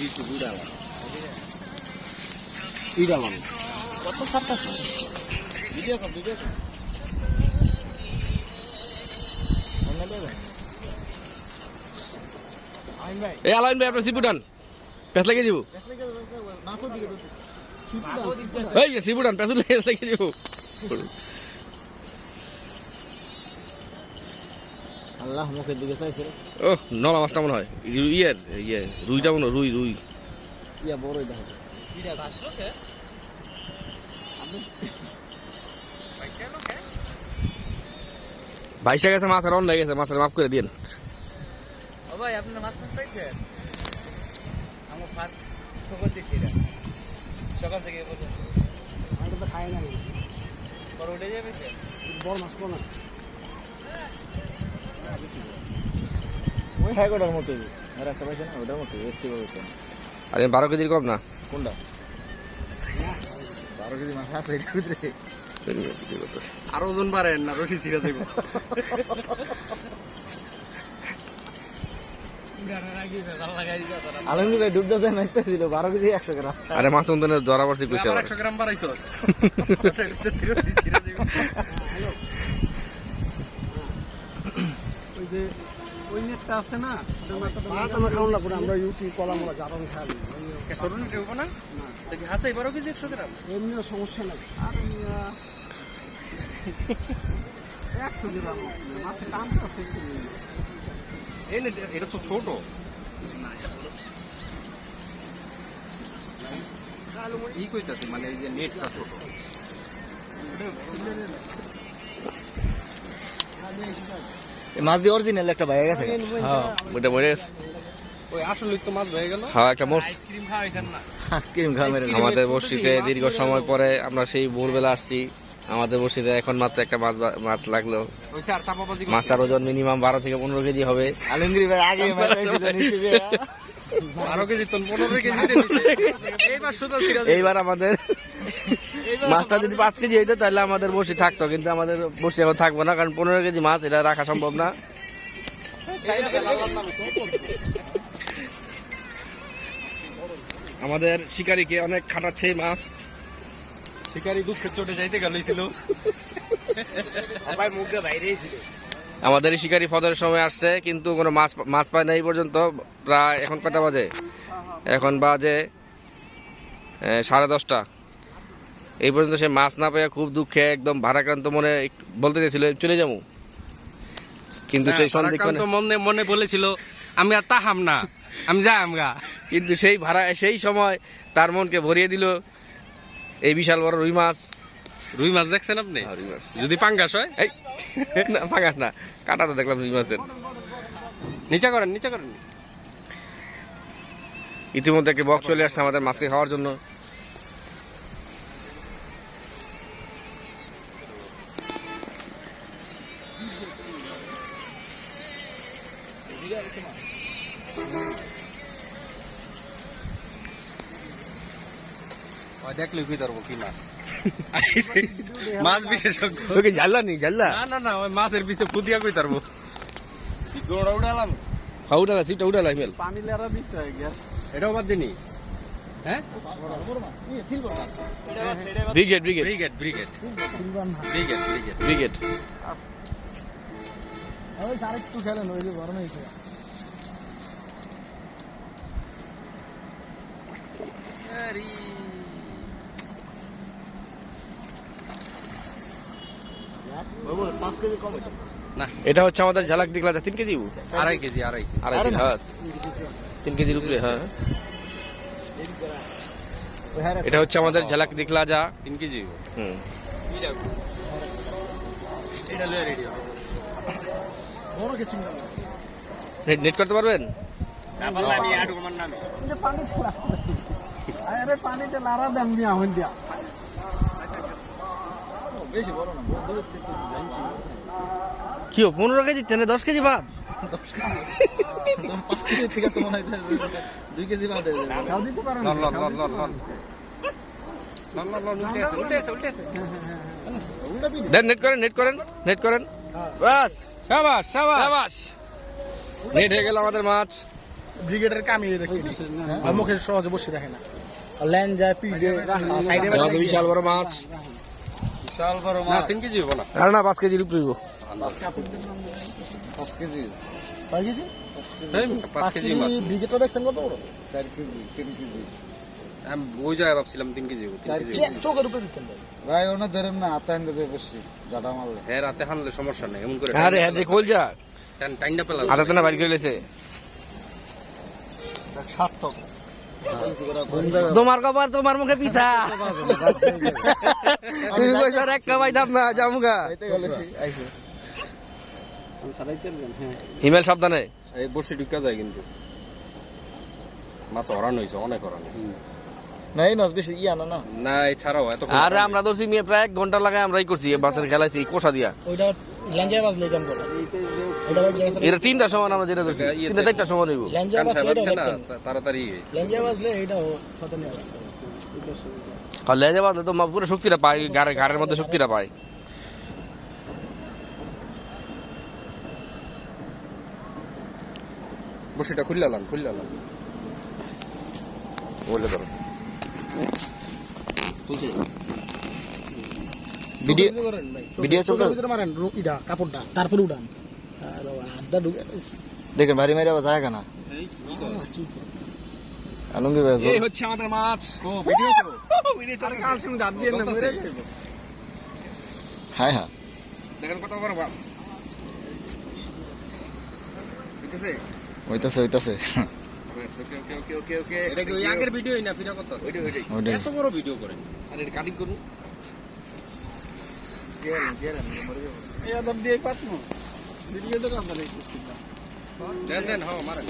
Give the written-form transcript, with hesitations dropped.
এই আলাইন ভাই আপনার সিপুডান পেছ লাগিয়ে দিব এই সিপুডান পেছ লাগিয়ে দিব আল্লাহ মুখের দিকে চাইছে ও নলা মাছটা মনে হয় রুইটা মনে হয় রুই ইয়া বড়ই দেখো ভাইসা গেছে মাছের অন লেগে গেছে মাছের মাফ করে দিন ও ভাই আপনারা মাছ মাছ পাইছেন আমার ফার্স্ট খবর দেখি এটা সকাল থেকে বলুন আমি তো খাই না বড় উঠে যাবে বড় মাছ কোন ওই হ্যাঁ গোটার মতো আর একটা পাইছেন ওটার মতো একটু বড় আরে 12 কেজির কম না কোনটা 12 কেজি মাছ আছে এর ভিতরে আর ওজন বাড়েন না রশি ছিঁড়ে যাইব আলমগীর ডুব দাস একটা ছিল 12 কেজি 100 গ্রাম আরে মাছ অন্তনের ধরা পড়ছে কইছে 100 গ্রাম বাড়াইছস ওই যে ওই নেটটা আছে না ভাত আমরা খাওয়া লাগবে আমরা ইউটি কলা মোলা জারন খাই সরুন কেউ না দেখি হাঁচা 12 কেজি 100 গ্রাম এমনিও সমস্যা নাই আর 100 গ্রাম মাছের দামটা এই নেট এটা তো ছোট ই কইতাছি মানে এই যে নেটটা ছোট মাছ দিয়ে অরিজিনাল একটা ভাই গেছে হ্যাঁ ওটা মরে গেছে ওই আসলে তো মাছ হয়ে গেল হ্যাঁ একটা মোষ আইসক্রিম খাওয়াইছেন না আইসক্রিম খাওয়া মেরে আমাদের বর্ষিতে দীর্ঘ সময় পরে আমরা সেই ভোরবেলা আসছি আমাদের বর্ষিতে এখন মাত্র একটা মাছ লাগলো ওই স্যার চাপাবাজি মাছটার ওজন মিনিমাম 12 থেকে 15 কেজি হবে আলমগীর ভাই আগে মারাইছিল নিচে যে 12 কেজি তো 15 কেজি দিতে এইবার সুদা ছিড়া এইবার আমাদের মাছটা যদি 5 কেজি হইতো তাহলে আমাদের বসি থাকতো কিন্তু আমাদের বসি এখন থাকবো না কারণ 15 কেজি মাছ এটা রাখা সম্ভব না আমাদের শিকারীকে অনেক খাটাচ্ছে এই মাছ শিকারি দুধ চটে যাইতে গেলছিল ভাই মুখে বাইরেই ছিল আমাদের এই শিকারী ফজরের সময় আসছে কিন্তু কোনো মাছ পায় না এই পর্যন্ত প্রায় এখন কটা বাজে এখন বাজে 10:30 এই পর্যন্ত সে মাছ না পেয়ে খুব দুঃখে একদম ভারাক্রান্ত মনে বলতে গেছিল চলে যাবো কিন্তু সেই সন্ধিক্ষণে মনে বলেছিল আমি আর তাহাম না আমি যাই আমগা কিন্তু সেই সময় তার মনকে ভরিয়ে দিল এই বিশাল বড় রুই মাছ দেখছেন আপনি রুই মাছ যদি পাঙ্গাস হয় এই না পাঙ্গাস না কাঁটাটা দেখলাম রুই মাছের নিচা করেন ইতিমধ্যে একটি বক্স চলে আসছে আমাদের মাছকে খাওয়ার জন্য দেখলে কি ধরবো কি মাছ মাছ বিশেষজ্ঞ ওকে জানলা না ওই মাছের পিছে ফুদিয়া কই তারবো গোড়া উড়ালাম উঠালা সিটটা উঠালা হিমেল পানি লেরা দিতে হয় গ্যাস এটাও বাদ দিনি হ্যাঁ ব্রিগেড ওই আরেকটু খেলেন ওই যে গরম হয়েছে এটা হচ্ছে আমাদের ঝালাক দিকলা 3 কেজি 2.5 কেজি হ্যাঁ 3 কেজির উপরে হ্যাঁ এটা হচ্ছে আমাদের ঝালাক দিকলা যা 3 কেজি হুম এটা লয়ে রেডি বড় কিছু না নেট করতে পারবেন না পারলে আমি আটু আমার নামে যে পানি পুরা আরে পানিতে লারা দেন দিয়া হইন দিয়া বেশি বড় না বহুত দূরে থেকে যাই কি 15 কেজি তেনে 10 কেজি বাদ 5 কেজি থেকে তো মনে হয় 2 কেজি বাদ হয়ে যাবে খাও দিতে পারেন উল্টে আছে দেন নেট করেন বাস শাবাশ নেট হয়ে গেল আমাদের মাছ ব্রিগেডের কামিয়ে রেখে আর মুখে সহজে বসে রাখে না ল্যান্ড যায় পিঠে সাইডে আমাদের বিশাল বড় মাছ। বিশাল বড় মাছ 3 কেজি হবো না আর না 5 কেজির উপরে হইবো। 5 কেজি 5 কেজি 5 কেজি মাছ ব্রিগেডটা দেখছেন কত বড় 4 কেজি 3 কেজি আমি ওই জায়গায় ভাবছিলাম 3 কেজি হবো 4 কেজি চোখের উপরে দিতেন ভাই ভাই ওনা ধরেন না হাতে আনতে দেবে বেশি জাডা মারলে হ্যাঁ রাতে হানলে সমস্যা নেই এমন করে আরে হ্যাঁ যে কইল যা টাইনটা পেলাম আদাতে না বাইর করে লেছে। সার্থক তোমার কপাল তোমার মুখে পিছা। তুমি কইছো এক কামাই দাম না জামুগা। হিমেল সাবধানে। এই বসে ঢুকা যায় কিন্তু মাছ হরান হইছে অনেক হরান হইছে না এই মাছ বেশি ইয়া না না না এছাড়াও এত আরে আমরা ধরছি মেয়ে প্রায় 1 ঘন্টা লাগাই আমরাই করছি বাচ্চার খেলাইছি কোষা দিয়া। ওইটা ল্যাঞ্জা বাজলে কাম করে ওইটা এর 3টা সমান আমরা যেটা ধরছি 3টা সমান হইব। ল্যাঞ্জা কান বাজলে সাহেব এটা না তাড়াতাড়ি ল্যাঞ্জা বাজলে এটা সাথে নিয়ে আসতে আর লেজে বাদে তো পুরো শক্তিটা পায় ঘাড়ের মধ্যে শক্তিটা পায়। বসিটা খুললাম বলে ধরো ভিডিও চলতে ভিতরে মারেন ইটা কাপড়টা তারপরে উড়ান আর আড্ডা ঢুকে দেখেন ভারী মারি আবার যায় কেনা আলঙ্গি ভাই এই হচ্ছে আমাদের মাছ। ও ভিডিও করো ভিডিও চলে কাল শুনে দাঁত দিয়ে না মেরে হ্যাঁ হ্যাঁ দেখেন কত বড় মাছ বুঝতেছে। হইতাছে ওকে এটা কি ওই আগের ভিডিওই না ফিরা করতেছ ওইটাই ওইটাই এত বড় ভিডিও করে আর এটা কাটিং করুন। এই আদব দিয়ে পাতমু ভিডিও তো কাম করে দেন হ্যাঁ মারেন